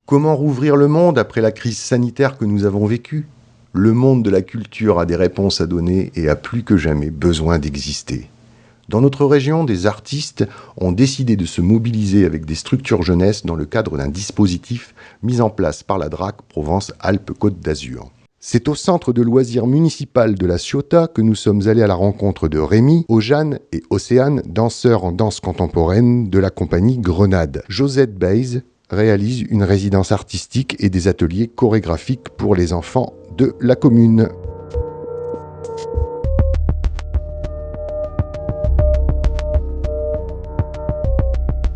Comment rouvrir le monde après la crise sanitaire que nous avons vécue? Le monde de la culture a des réponses à donner et a plus que jamais besoin d'exister. Dans notre région, des artistes ont décidé de se mobiliser avec des structures jeunesse dans le cadre d'un dispositif mis en place par la DRAC Provence-Alpes-Côte d'Azur. C'est au centre de loisirs municipal de la Ciotat que nous sommes allés à la rencontre de Rémi, Ojane et Océane, danseurs en danse contemporaine de la compagnie Grenade. Josette Baise réalise une résidence artistique et des ateliers chorégraphiques pour les enfants de la commune.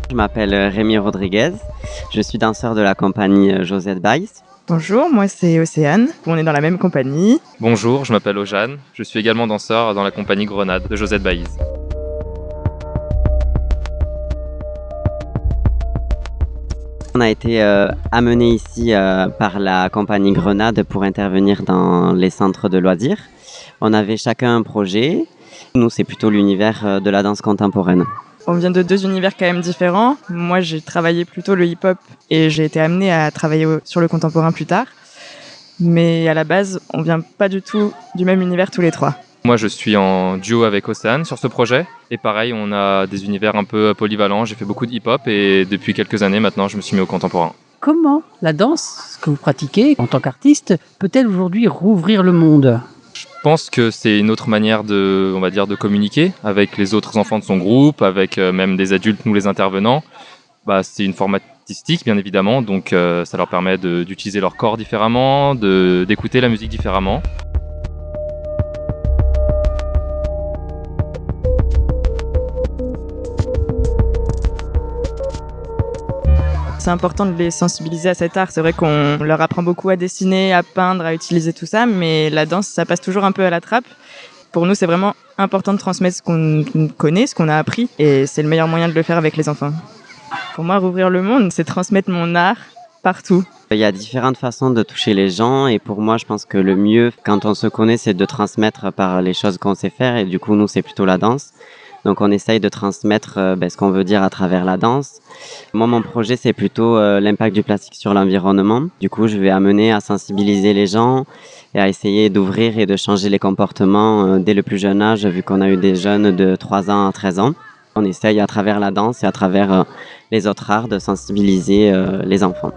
Je m'appelle Rémi Rodriguez, je suis danseur de la compagnie Josette Baise. Bonjour, moi c'est Océane, on est dans la même compagnie. Bonjour, je m'appelle Ojane, je suis également danseur dans la compagnie Grenade de Josette Baise. On a été amené ici par la compagnie Grenade pour intervenir dans les centres de loisirs. On avait chacun un projet. Nous, c'est plutôt l'univers de la danse contemporaine. On vient de deux univers quand même différents. Moi, j'ai travaillé plutôt le hip-hop et j'ai été amenée à travailler sur le contemporain plus tard. Mais à la base, on vient pas du tout du même univers tous les trois. Moi, je suis en duo avec Océane sur ce projet. Et pareil, on a des univers un peu polyvalents. J'ai fait beaucoup de hip-hop et depuis quelques années maintenant, je me suis mis au contemporain. Comment la danse que vous pratiquez en tant qu'artiste peut-elle aujourd'hui rouvrir le monde ? Je pense que c'est une autre manière de communiquer avec les autres enfants de son groupe, avec même des adultes, nous les intervenants. C'est une forme artistique, bien évidemment, donc ça leur permet d'utiliser leur corps différemment, d'écouter la musique différemment. C'est important de les sensibiliser à cet art. C'est vrai qu'on leur apprend beaucoup à dessiner, à peindre, à utiliser tout ça, mais la danse, ça passe toujours un peu à la trappe. Pour nous, c'est vraiment important de transmettre ce qu'on connaît, ce qu'on a appris, et c'est le meilleur moyen de le faire avec les enfants. Pour moi, rouvrir le monde, c'est transmettre mon art partout. Il y a différentes façons de toucher les gens et pour moi, je pense que le mieux, quand on se connaît, c'est de transmettre par les choses qu'on sait faire et du coup, nous, c'est plutôt la danse. Donc on essaye de transmettre ce qu'on veut dire à travers la danse. Moi, mon projet, c'est plutôt l'impact du plastique sur l'environnement. Du coup, je vais amener à sensibiliser les gens et à essayer d'ouvrir et de changer les comportements dès le plus jeune âge, vu qu'on a eu des jeunes de 3 ans à 13 ans. On essaye à travers la danse et à travers les autres arts de sensibiliser les enfants.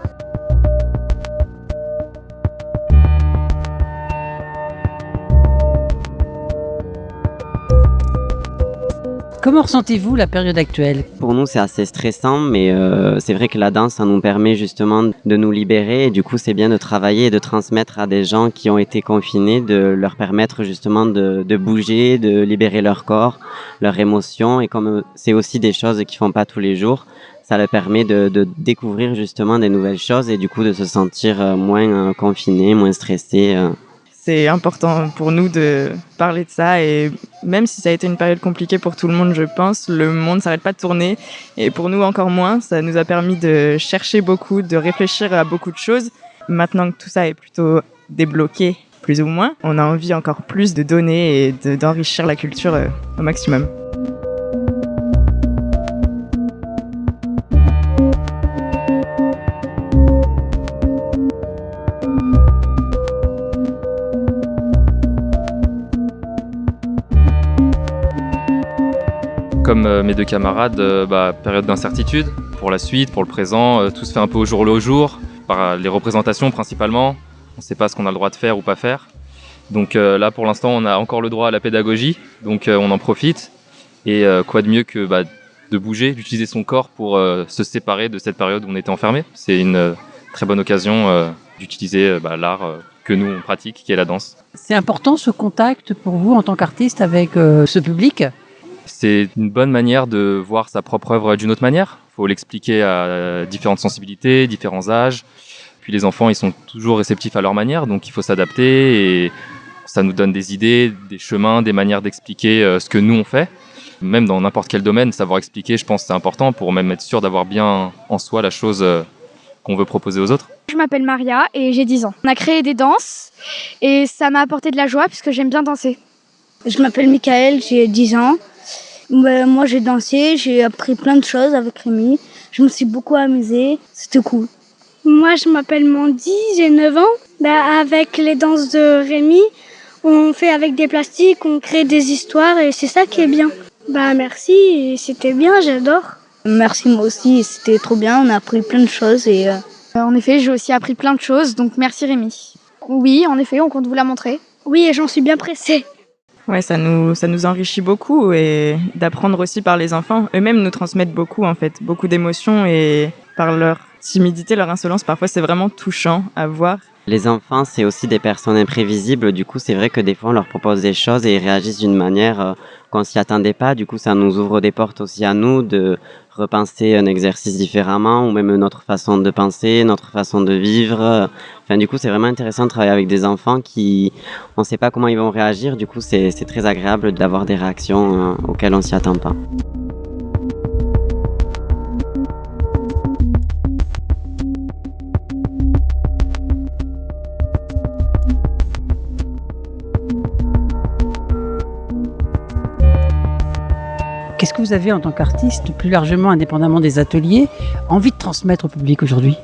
Comment ressentez-vous la période actuelle ? Pour nous, c'est assez stressant, mais c'est vrai que la danse, ça nous permet justement de nous libérer. Et du coup, c'est bien de travailler et de transmettre à des gens qui ont été confinés, de leur permettre justement de bouger, de libérer leur corps, leurs émotions. Et comme c'est aussi des choses qu'ils font pas tous les jours, ça leur permet de découvrir justement des nouvelles choses et du coup de se sentir moins confiné, moins stressé. C'est important pour nous de parler de ça et même si ça a été une période compliquée pour tout le monde, je pense, le monde s'arrête pas de tourner et pour nous encore moins. Ça nous a permis de chercher beaucoup, de réfléchir à beaucoup de choses. Maintenant que tout ça est plutôt débloqué, plus ou moins, on a envie encore plus de donner et d'enrichir la culture au maximum. Comme mes deux camarades, période d'incertitude pour la suite, pour le présent, tout se fait un peu au jour le jour, par les représentations principalement. On ne sait pas ce qu'on a le droit de faire ou pas faire. Donc là, pour l'instant, on a encore le droit à la pédagogie, donc on en profite. Et quoi de mieux que de bouger, d'utiliser son corps pour se séparer de cette période où on était enfermé. C'est une très bonne occasion d'utiliser l'art que nous, on pratique, qui est la danse. C'est important ce contact pour vous en tant qu'artiste avec ce public ? C'est une bonne manière de voir sa propre œuvre d'une autre manière. Il faut l'expliquer à différentes sensibilités, différents âges. Puis les enfants, ils sont toujours réceptifs à leur manière, donc il faut s'adapter et ça nous donne des idées, des chemins, des manières d'expliquer ce que nous on fait. Même dans n'importe quel domaine, savoir expliquer, je pense que c'est important pour même être sûr d'avoir bien en soi la chose qu'on veut proposer aux autres. Je m'appelle Maria et j'ai 10 ans. On a créé des danses et ça m'a apporté de la joie puisque j'aime bien danser. Je m'appelle Michael, j'ai 10 ans. Moi j'ai dansé, j'ai appris plein de choses avec Rémi. Je me suis beaucoup amusée, c'était cool. Moi, je m'appelle Mandy, j'ai 9 ans. Avec les danses de Rémi, on fait avec des plastiques, on crée des histoires et c'est ça qui est bien. Merci, et c'était bien, j'adore. Merci, moi aussi, c'était trop bien, on a appris plein de choses et... En effet, j'ai aussi appris plein de choses, donc merci Rémi. Oui, en effet, on compte vous la montrer. Oui, et j'en suis bien pressée. Ouais, ça nous enrichit beaucoup et d'apprendre aussi par les enfants. Eux-mêmes nous transmettent beaucoup en fait, beaucoup d'émotions et par leur timidité, leur insolence, parfois c'est vraiment touchant à voir. Les enfants, c'est aussi des personnes imprévisibles. Du coup, c'est vrai que des fois, on leur propose des choses et ils réagissent d'une manière qu'on s'y attendait pas. Du coup, ça nous ouvre des portes aussi à nous de repenser un exercice différemment ou même notre façon de penser, notre façon de vivre. Enfin, du coup, c'est vraiment intéressant de travailler avec des enfants on ne sait pas comment ils vont réagir. Du coup, c'est très agréable d'avoir des réactions auxquelles on s'y attend pas. Qu'est-ce que vous avez en tant qu'artiste, plus largement indépendamment des ateliers, envie de transmettre au public aujourd'hui ?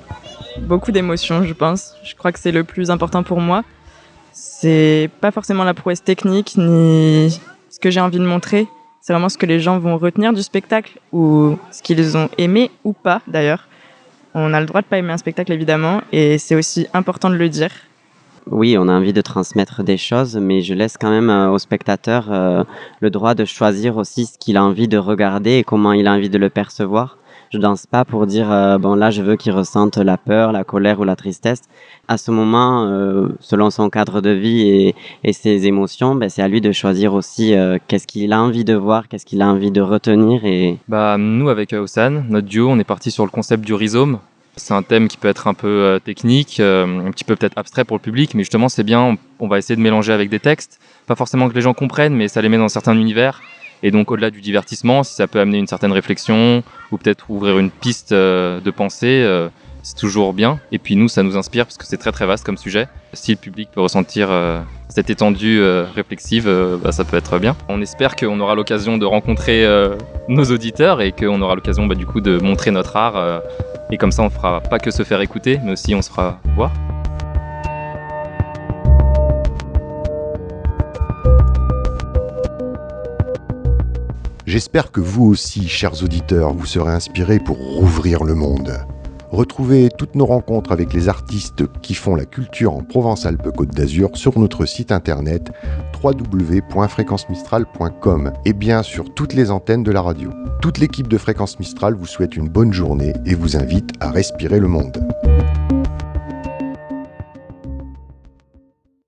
Beaucoup d'émotions, je pense. Je crois que c'est le plus important pour moi. C'est pas forcément la prouesse technique ni ce que j'ai envie de montrer. C'est vraiment ce que les gens vont retenir du spectacle ou ce qu'ils ont aimé ou pas d'ailleurs. On a le droit de pas aimer un spectacle évidemment et c'est aussi important de le dire. Oui, on a envie de transmettre des choses, mais je laisse quand même au spectateur le droit de choisir aussi ce qu'il a envie de regarder et comment il a envie de le percevoir. Je danse pas pour dire bon là je veux qu'il ressente la peur, la colère ou la tristesse. À ce moment, selon son cadre de vie et ses émotions, c'est à lui de choisir aussi qu'est-ce qu'il a envie de voir, qu'est-ce qu'il a envie de retenir. Nous avec Osan, notre duo, on est parti sur le concept du rhizome. C'est un thème qui peut être un peu technique, un petit peu peut-être abstrait pour le public, mais justement c'est bien, on va essayer de mélanger avec des textes. Pas forcément que les gens comprennent, mais ça les met dans certains univers. Et donc au-delà du divertissement, si ça peut amener une certaine réflexion ou peut-être ouvrir une piste de pensée, c'est toujours bien. Et puis nous, ça nous inspire parce que c'est très très vaste comme sujet. Si le public peut ressentir cette étendue réflexive, ça peut être bien. On espère qu'on aura l'occasion de rencontrer nos auditeurs et qu'on aura l'occasion du coup de montrer notre art. Et comme ça, on fera pas que se faire écouter, mais aussi on se fera voir. J'espère que vous aussi, chers auditeurs, vous serez inspirés pour rouvrir le monde. Retrouvez toutes nos rencontres avec les artistes qui font la culture en Provence-Alpes-Côte d'Azur sur notre site internet www.fréquencemistral.com et bien sur toutes les antennes de la radio. Toute l'équipe de Fréquence Mistral vous souhaite une bonne journée et vous invite à respirer le monde.